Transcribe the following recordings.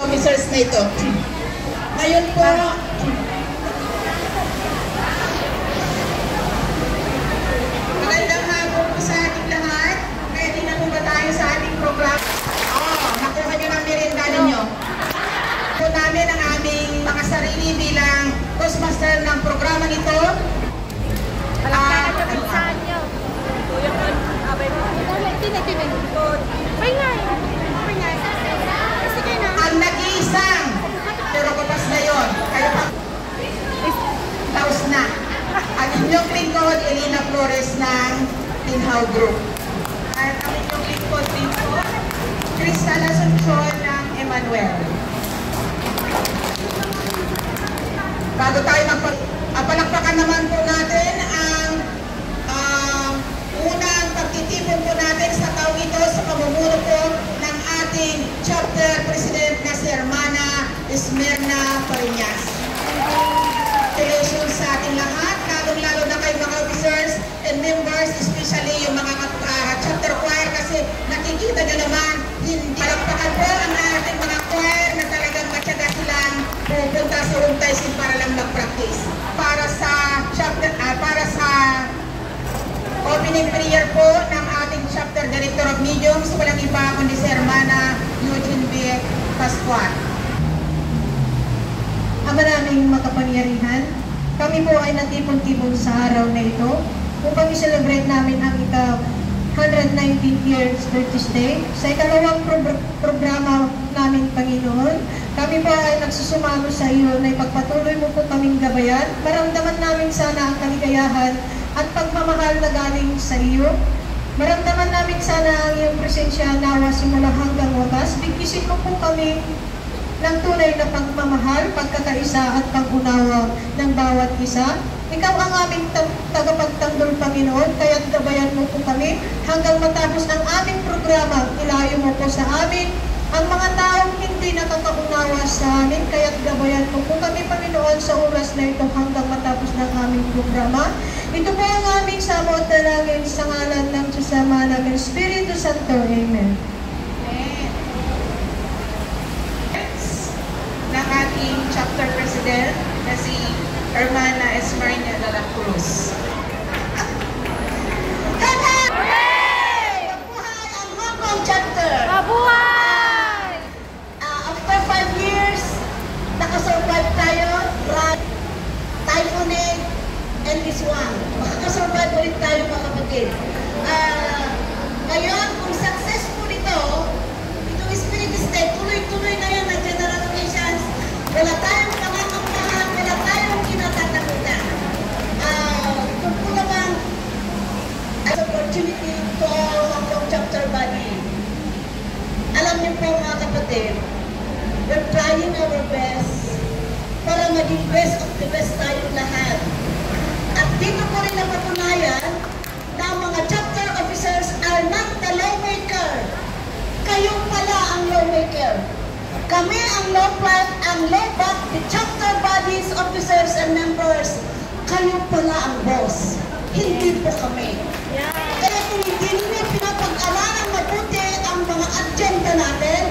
officers na ito. Ngayon po, magandang hapon po sa ating lahat. Ready na po ba tayo sa ating program? Nakuha nyo ng merienda ninyo. Po namin ang aming mga sarili bilang Toastmaster ng programa nito. Ang nag-iisang, pero kapas na yun. Kaya pa, taos na. Ang inyong lingkod, Elena Flores ng Tinhaw Group. At ang inyong lingkod dito, Crystal Asuncion ng Emmanuel. Bago tayo palakpakan naman po natin ang unang pagtitipon po natin sa taong ito sa pamumuno po ng ating chapter president na si Hermana Esmerna Pariñas. Congratulations sa ating lahat, lalong-lalo na kayo mga officers and members, especially yung mga chapter choir kasi nakikita nyo naman, hindi palakpakan po ang ating mga choir na talagang matyaga silang pupunta sa Untaysin para lang mag-practice. Para sa chapter, para sa opening prayer po ng ating chapter director of mediums, walang iba kundi si Hermana Eugene B. Pascual. Ama naming makapangyarihan, kami po ay natipon-tipon sa araw na ito upang i-celebrate namin ang 119th year's birthday. Sa ikalawang programa namin, Panginoon, kami po ay nagsusumamo sa iyo na ipagpatuloy mo po kaming gabayan. Maramdaman namin sana ang kaligayahan at pagmamahal na galing sa iyo. Maramdaman namin sana ang iyong presensya nawa simula hanggang wakas. Bigkisin mo po kami ng tunay na pagmamahal, pagkakaisa at pag-unawa ng bawat isa. Ikaw ang aming tagapagtanggol, Panginoon, kaya't gabayan mo po kami hanggang matapos ang aming programa. Ilayo mo po sa amin ang mga taong hindi nakakaunawa sa amin, kaya't gabayan mo po kami, Panginoon, sa oras na ito hanggang matapos ng aming programa. Ito po ang aming samot na langin sa ngalan ng Diyos Ama namin, Espiritu Santo. Amen. Ng ating chapter president na si Hermana Esmerna de la Cruz. Mabuhay ang Hong Kong chapter! Mabuhay! After 5 years, nakasurvive tayo, Typhoon and this one. Makakasurvive ulit tayo, mga kapatid. Ngayon, kung successful itong Spirit State, tuloy-tuloy na yan ang general locations. Wala tayong pangangambahan, wala tayong kinatatakutan. Kung po naman, as opportunity to our Hong Kong chapter body. Alam niyo po, mga kapatid, we're trying our best para maging best of the best tayong lahat. At dito ko rin napatunayan na ang mga chapter officers are not the lawmaker. Kayong pala ang lawmaker. Kami ang lawback, the chapter bodies, officers, and members. Kayo pala ang boss. Hindi po kami. Kaya kung hindi niyo pinapag-aralan mabuti ang mga agenda natin,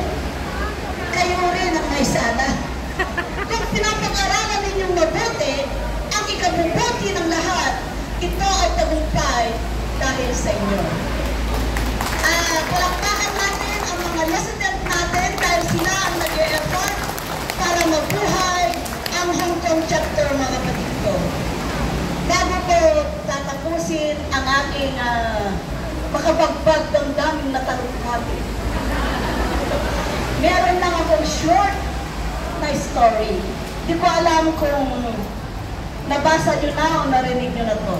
kayo rin ang may sala. Kung pinapag-aralan ninyong mabuti, ang ikabubuti ng lahat, ito ay tagumpay dahil sa inyo. Palakpakan natin ang mga resident natin dahil sila ang nag-e-effort para mabuhay ang Hong Kong chapter, mga kapatid ko. Bago ko tatapusin ang aking makabagbag ng daming natalukati, meron lang akong short na story. Di ko alam kung nabasa nyo na o narinig nyo na to.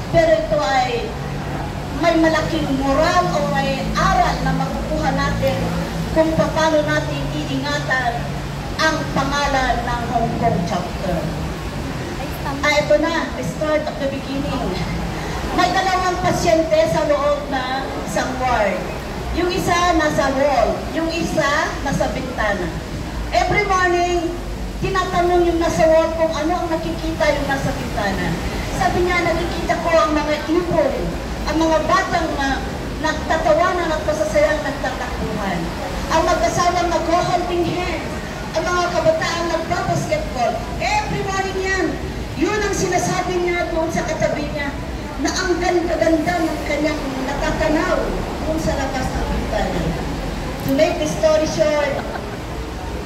Pero ito ay may malaking moral o may aral na makukuha natin kung paano natin iingatan ang pangalan ng Hong Kong chapter. Ito na, start of the beginning. May dalawang pasyente sa loob ng isang ward. Yung isa nasa wall, yung isa nasa bintana. Every morning, tinatanong yung nasa wall kung ano ang nakikita yung nasa bintana. Sabi niya, nakikita ko ang mga ibon, ang mga batang nagtatawanan at masasayang nagtatakbuhan. Ang mag-asawang nag-holding hands. basketball. Every morning yan. Yun ang sinasabi niya doon sa katabi niya na ang ganda-ganda ng kanyang natatanaw kung sa labas ng bintana. To make the story short,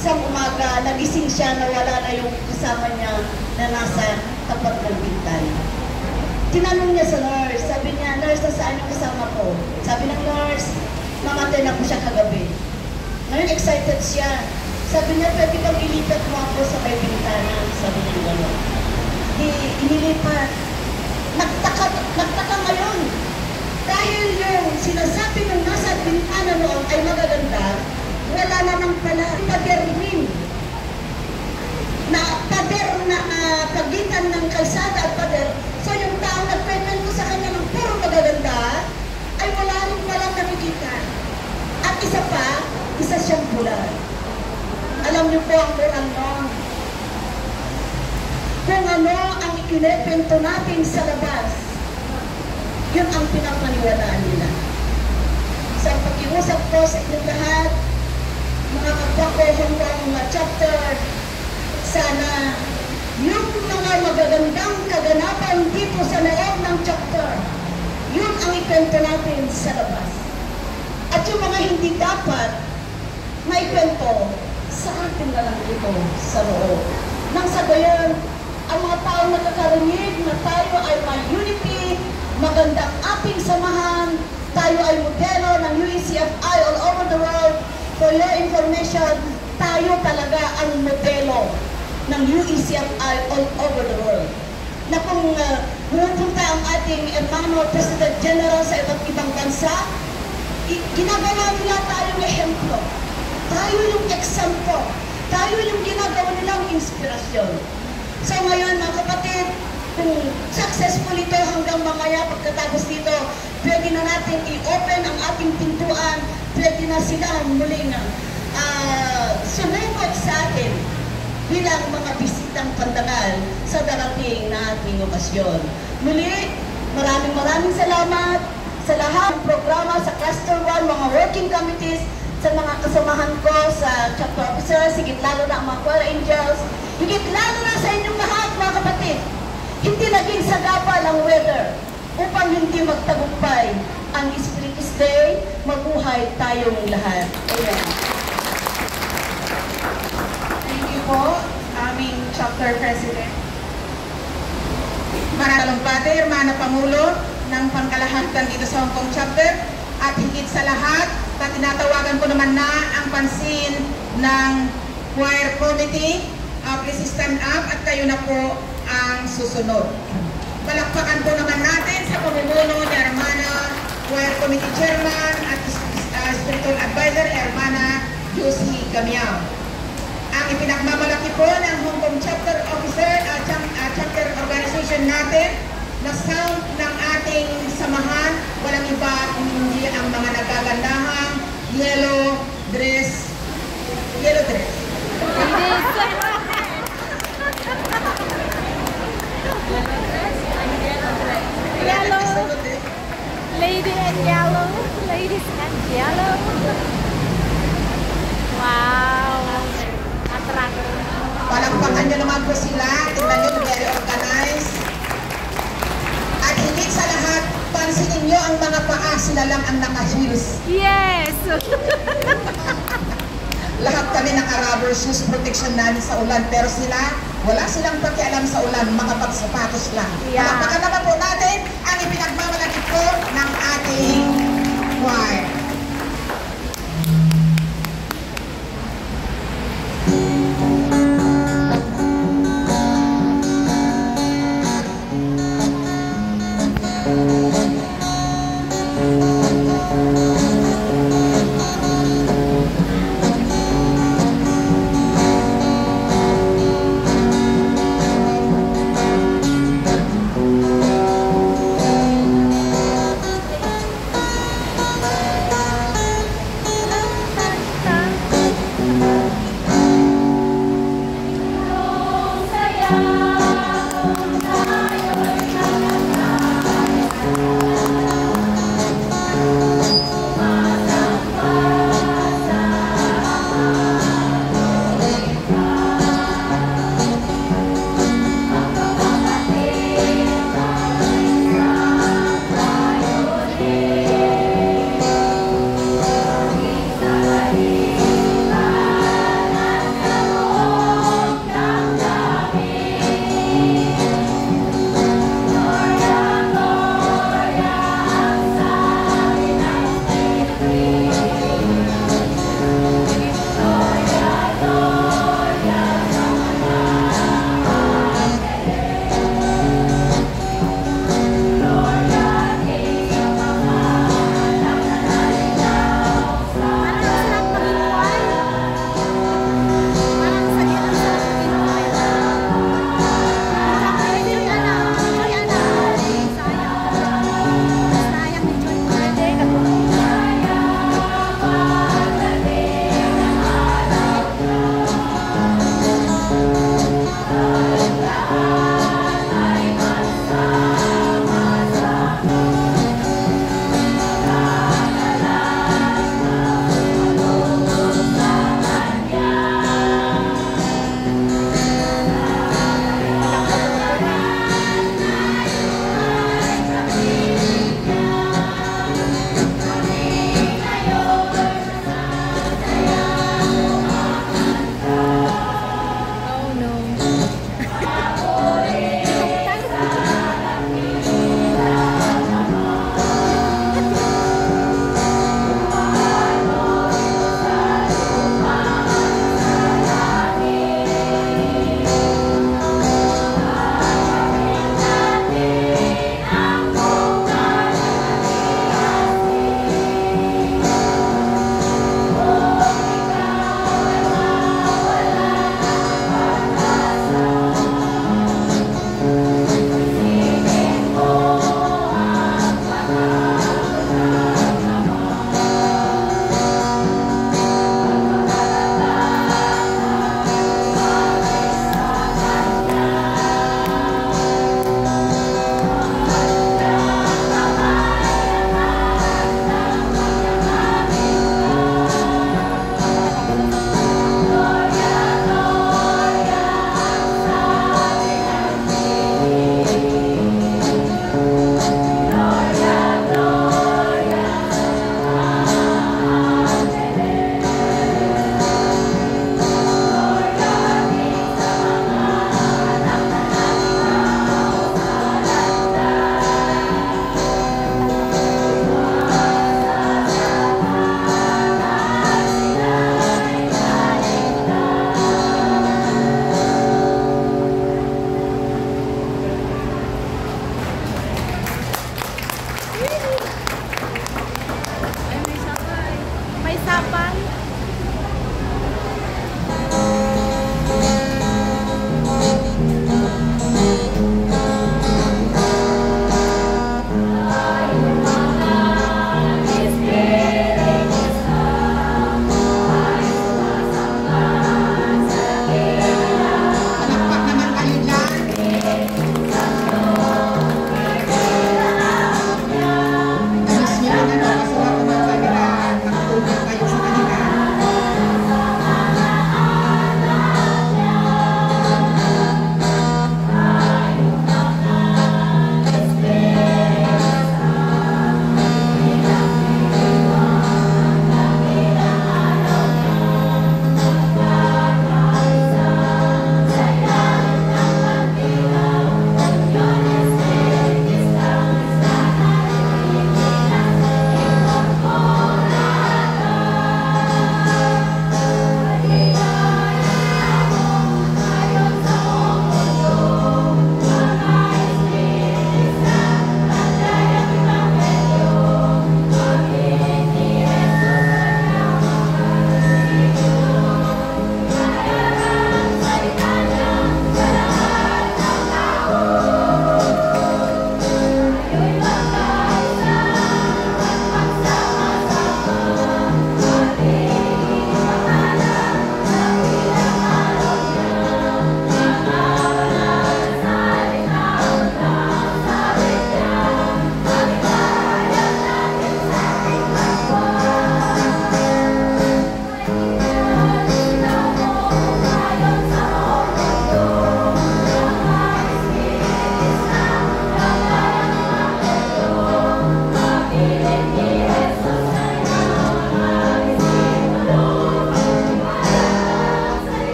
isang umaga, nagising siya na wala na yung kasama niya na nasa tapat ng bintana. Tinanong niya sa nurse, sabi niya, "Nurse, nasaan yung kasama ko?" Sabi ng nurse, "Namatay na po siya kagabi." Ngayon, excited siya. Sabi niya, "Pwede bang ilipat mo ako sa may bintana?" Sabi niya gano'n. Inilipat. Nagtaka ngayon. Dahil yung sinasabi ng nasa bintana noon ay magaganda, wala naman pala pader rin. Pader na pagitan ng kalsada at pader. So yung tao nagpepento sa kanya ng puro magaganda, ay wala rin palang nakikita. At isa siyang pula. Alam niyo po ang moral noon. Kung ano ang ikinepento natin sa labas, yun ang pinapaniwalaan nila. Sa pag-iusap ko sa inyong lahat, mga kapwa ko hanggang chapter, sana yung mga magagandang kaganapan dito sa loob ng chapter, yun ang ikwento natin sa labas. At yung mga hindi dapat maikwento, sa atin na lang dito sa loob. Nang sa gayon, ang mga tao nakakarinig na tayo ay may unity, magandang ating samahan, tayo ay modelo ng UECFI all over the world. For your information, tayo talaga ang modelo ng UECFI all over the world. Na kung pupunta ang ating hermano President General sa iba't ibang bansa, ginagawa nila tayong ehemplo. Tayo yung example. Tayo yung ginagawa nilang inspirasyon. So ngayon mga kapatid, kung successful ito hanggang mamaya pagkatapos dito, pwede na natin i-open ang ating pintuan, pwede na sila muling sumikot sa atin bilang mga bisitang pandangal sa darating na ating okasyon. Muli, maraming salamat sa lahat ng programa sa Cluster 1, mga working committees, sa mga kasamahan ko sa chapter officers, higit lalo na ang mga choir angels, higit lalo na sa inyong lahat mga kapatid. Hindi naging sagapal ang weather upang hindi magtagumpay ang Spiritus Day, mabuhay tayong lahat. Amen. Thank you po, aming chapter president. Maraming Pater, Hermana Pangulo ng pangkalahatan dito sa Hong Kong chapter, at higit sa lahat, tinatawagan ko naman na ang pansin ng choir committee. Please stand up at kayo na po ang susunod. Palakpakan po naman natin sa pamumuno ni Hermana Choir Committee Chairman at Spiritual Advisor, Hermana Yusi Gamiao. Ang ipinagmamalaki po ng Hong Kong Chapter Officer at Chapter Organization natin na sound ng ating samahan, walang iba kundi ang mga nagagandahang yellow dress. Yellow. Lady and yellow. Ladies and yellow. Wow. Attractive. Palakpakan nyo naman po sila. Tingnan nyo, very organized. At higit sa lahat, pansinin nyo ang mga paa, sila lang ang naka-heels. Yes. Lahat kami naka-rubber shoes, protection namin sa ulan. Pero sila, wala silang pakialam sa ulan, makapagsapatos lang. Yeah. Palakpakan naman po natin ang ipinagmamalaki po ng ating choir.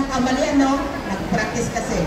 nagkamali, ano? Nag-practice kasi.